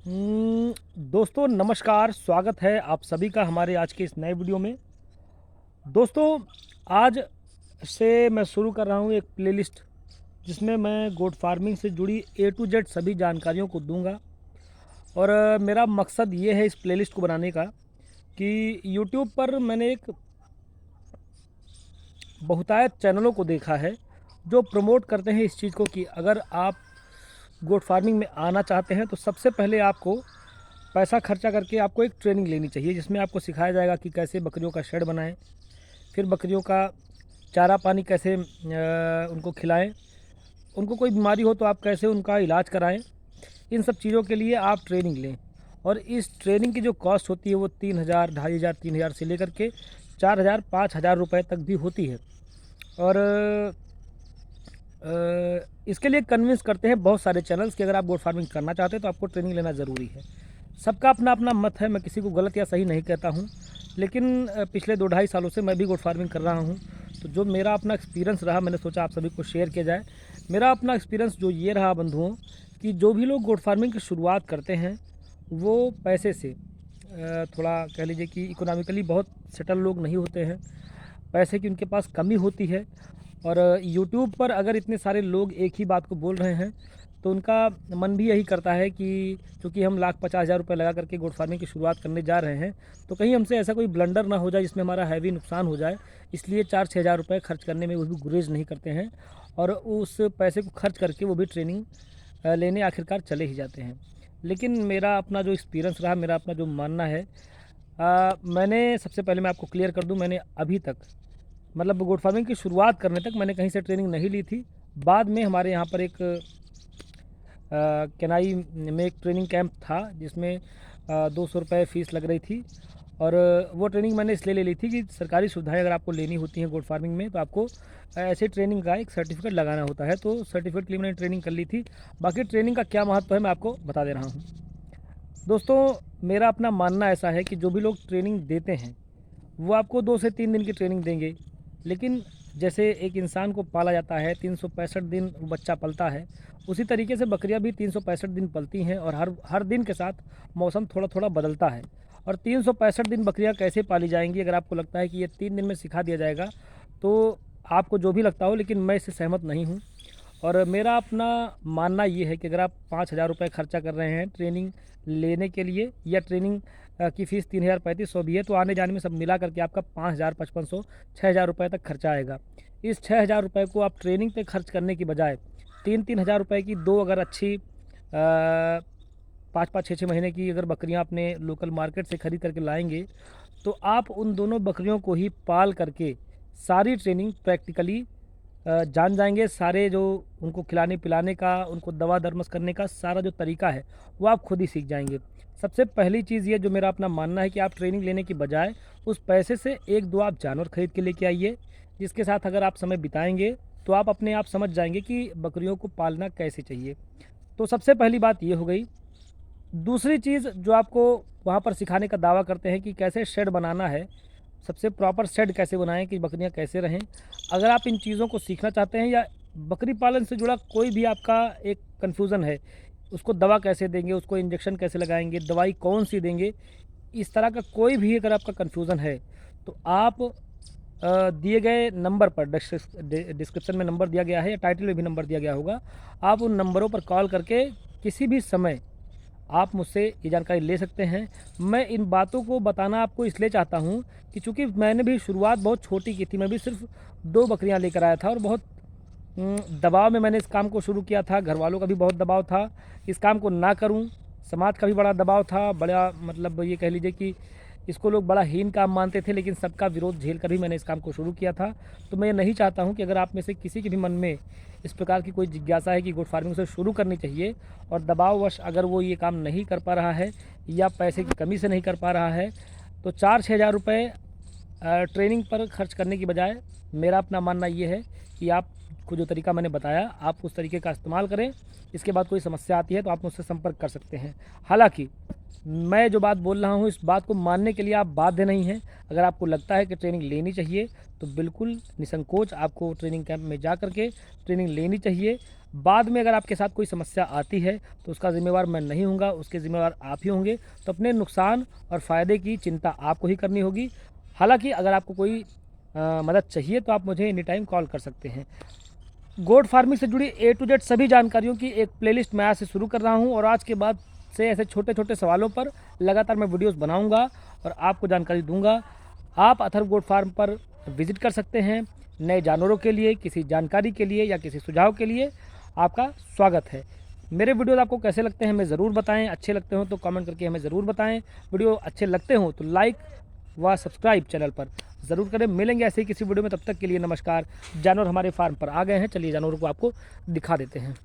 दोस्तों नमस्कार, स्वागत है आप सभी का हमारे आज के इस नए वीडियो में। दोस्तों, आज से मैं शुरू कर रहा हूँ एक प्लेलिस्ट जिसमें मैं गोट फार्मिंग से जुड़ी ए टू जेड सभी जानकारियों को दूंगा। और मेरा मकसद ये है इस प्लेलिस्ट को बनाने का कि यूट्यूब पर मैंने एक बहुतायत चैनलों को देखा है जो प्रमोट करते हैं इस चीज़ को कि अगर आप गोट फार्मिंग में आना चाहते हैं तो सबसे पहले आपको पैसा खर्चा करके आपको एक ट्रेनिंग लेनी चाहिए, जिसमें आपको सिखाया जाएगा कि कैसे बकरियों का शेड बनाएं, फिर बकरियों का चारा पानी कैसे उनको खिलाएं, उनको कोई बीमारी हो तो आप कैसे उनका इलाज कराएं। इन सब चीज़ों के लिए आप ट्रेनिंग लें। और इस ट्रेनिंग की जो कॉस्ट होती है वो 3,000, 2,500, 3,000 से लेकर के 4,000, 5,000 रुपये तक भी होती है। और इसके लिए कन्विंस करते हैं बहुत सारे चैनल्स कि अगर आप गोट फार्मिंग करना चाहते हैं तो आपको ट्रेनिंग लेना ज़रूरी है। सबका अपना अपना मत है, मैं किसी को गलत या सही नहीं कहता हूँ, लेकिन पिछले 2 ढाई सालों से मैं भी गोट फार्मिंग कर रहा हूँ। तो जो मेरा अपना एक्सपीरियंस रहा, मैंने सोचा आप सभी को शेयर किया जाए। मेरा अपना एक्सपीरियंस जो ये रहा बंधुओं, कि जो भी लोग गोट फार्मिंग की शुरुआत करते हैं वो पैसे से थोड़ा कह लीजिए कि इकोनॉमिकली बहुत सेटल लोग नहीं होते हैं, पैसे की उनके पास कमी होती है। और यूट्यूब पर अगर इतने सारे लोग एक ही बात को बोल रहे हैं तो उनका मन भी यही करता है कि चूँकि हम लाख 50,000 रुपये लगा करके गोट फार्मिंग की शुरुआत करने जा रहे हैं तो कहीं हमसे ऐसा कोई ब्लंडर ना हो जाए जिसमें हमारा हैवी नुकसान हो जाए, इसलिए 4-6 हज़ार रुपये खर्च करने में वो भी गुरेज नहीं करते हैं और उस पैसे को खर्च करके वो भी ट्रेनिंग लेने आखिरकार चले ही जाते हैं। लेकिन मेरा अपना जो एक्सपीरियंस रहा, मेरा अपना जो मानना है, मैंने सबसे पहले मैं आपको क्लियर कर दूं, मैंने अभी तक मतलब गोट फार्मिंग की शुरुआत करने तक मैंने कहीं से ट्रेनिंग नहीं ली थी। बाद में हमारे यहाँ पर एक केनाई में एक ट्रेनिंग कैंप था जिसमें 200 रुपये फ़ीस लग रही थी। और वो ट्रेनिंग मैंने इसलिए ले ली थी कि सरकारी सुविधाएं अगर आपको लेनी होती हैं गोट फार्मिंग में तो आपको ऐसे ट्रेनिंग का एक सर्टिफिकेट लगाना होता है। तो सर्टिफिकेट के लिए मैंने ट्रेनिंग कर ली थी। बाकी ट्रेनिंग का क्या महत्व है मैं आपको बता दे रहा हूँ। दोस्तों, मेरा अपना मानना ऐसा है कि जो भी लोग ट्रेनिंग देते हैं वो आपको 2 से 3 दिन की ट्रेनिंग देंगे, लेकिन जैसे एक इंसान को पाला जाता है 365 दिन वो बच्चा पलता है, उसी तरीके से बकरियां भी 365 दिन पलती हैं और हर हर दिन के साथ मौसम थोड़ा थोड़ा बदलता है। और 365 दिन बकरियां कैसे पाली जाएंगी, अगर आपको लगता है कि ये 3 दिन में सिखा दिया जाएगा तो आपको जो भी लगता हो, लेकिन मैं इससे सहमत नहीं हूँ। और मेरा अपना मानना ये है कि अगर आप 5,000 रुपये खर्चा कर रहे हैं ट्रेनिंग लेने के लिए, या ट्रेनिंग की फ़ीस 3,000, 3,500 भी है, तो आने जाने में सब मिला करके आपका 5,000, 5,500, 6,000 रुपये तक खर्चा आएगा। इस 6,000 रुपये को आप ट्रेनिंग पे खर्च करने की बजाय 3-3 हज़ार रुपये की दो अगर अच्छी 5-5, 6-6 महीने की अगर बकरियां अपने लोकल मार्केट से ख़रीद करके लाएंगे तो आप उन दोनों बकरियों को ही पाल करके सारी ट्रेनिंग प्रैक्टिकली जान जाएंगे। सारे जो उनको खिलाने पिलाने का, उनको दवा दरमस करने का सारा जो तरीका है वो आप खुद ही सीख जाएंगे। सबसे पहली चीज़ ये जो मेरा अपना मानना है कि आप ट्रेनिंग लेने की बजाय उस पैसे से 1-2 आप जानवर खरीद के लेके आइए, जिसके साथ अगर आप समय बिताएंगे तो आप अपने आप समझ जाएंगे कि बकरियों को पालना कैसे चाहिए। तो सबसे पहली बात ये हो गई। दूसरी चीज़ जो आपको वहाँ पर सिखाने का दावा करते हैं कि कैसे शेड बनाना है, सबसे प्रॉपर शेड कैसे बनाएं कि बकरियां कैसे रहें। अगर आप इन चीज़ों को सीखना चाहते हैं या बकरी पालन से जुड़ा कोई भी आपका एक कन्फ्यूज़न है, उसको दवा कैसे देंगे, उसको इंजेक्शन कैसे लगाएंगे, दवाई कौन सी देंगे, इस तरह का कोई भी अगर आपका कन्फ्यूज़न है तो आप दिए गए नंबर पर, डिस्क्रिप्शन में नंबर दिया गया है या टाइटल में भी नंबर दिया गया होगा, आप उन नंबरों पर कॉल करके किसी भी समय आप मुझसे ये जानकारी ले सकते हैं। मैं इन बातों को बताना आपको इसलिए चाहता हूँ कि चूँकि मैंने भी शुरुआत बहुत छोटी की थी, मैं भी सिर्फ 2 बकरियाँ लेकर आया था और बहुत दबाव में मैंने इस काम को शुरू किया था। घर वालों का भी बहुत दबाव था, इस काम को ना करूँ, समाज का भी बड़ा दबाव था, बड़ा मतलब ये कह लीजिए कि इसको लोग बड़ा हीन काम मानते थे, लेकिन सबका विरोध झेल कर भी मैंने इस काम को शुरू किया था। तो मैं ये नहीं चाहता हूँ कि अगर आप में से किसी के भी मन में इस प्रकार की कोई जिज्ञासा है कि गोट फार्मिंग उसे शुरू करनी चाहिए और दबाववश अगर वो ये काम नहीं कर पा रहा है या पैसे की कमी से नहीं कर पा रहा है, तो 4-6 हज़ार रुपये ट्रेनिंग पर खर्च करने की बजाय मेरा अपना मानना ये है कि आप आपको जो तरीका मैंने बताया आप उस तरीके का इस्तेमाल करें। इसके बाद कोई समस्या आती है तो आप मुझसे संपर्क कर सकते हैं। हालाँकि मैं जो बात बोल रहा हूँ इस बात को मानने के लिए आप बाध्य नहीं हैं। अगर आपको लगता है कि ट्रेनिंग लेनी चाहिए तो बिल्कुल निसंकोच आपको ट्रेनिंग कैंप में जा कर के ट्रेनिंग लेनी चाहिए। बाद में अगर आपके साथ कोई समस्या आती है तो उसका ज़िम्मेवार मैं नहीं हूँगा, उसके ज़िम्मेवार आप ही होंगे। तो अपने नुकसान और फ़ायदे की चिंता आपको ही करनी होगी। हालाँकि अगर आपको कोई मदद चाहिए तो आप मुझे एनी टाइम कॉल कर सकते हैं। गोट फार्मिंग से जुड़ी ए टू जेड सभी जानकारियों की एक प्लेलिस्ट मैं आज से शुरू कर रहा हूँ और आज के बाद से ऐसे छोटे-छोटे सवालों पर लगातार मैं वीडियोस बनाऊँगा और आपको जानकारी दूँगा। आप अथर्व गोट फार्म पर विज़िट कर सकते हैं। नए जानवरों के लिए, किसी जानकारी के लिए या किसी सुझाव के लिए आपका स्वागत है। मेरे वीडियोज़ आपको कैसे लगते हैं हमें ज़रूर बताएँ। अच्छे लगते हों तो कमेंट करके हमें ज़रूर बताएँ। वीडियो अच्छे लगते हों तो लाइक व सब्सक्राइब चैनल पर ज़रूर करें। मिलेंगे ऐसे ही किसी वीडियो में, तब तक के लिए नमस्कार। जानवर हमारे फार्म पर आ गए हैं, चलिए जानवरों को आपको दिखा देते हैं।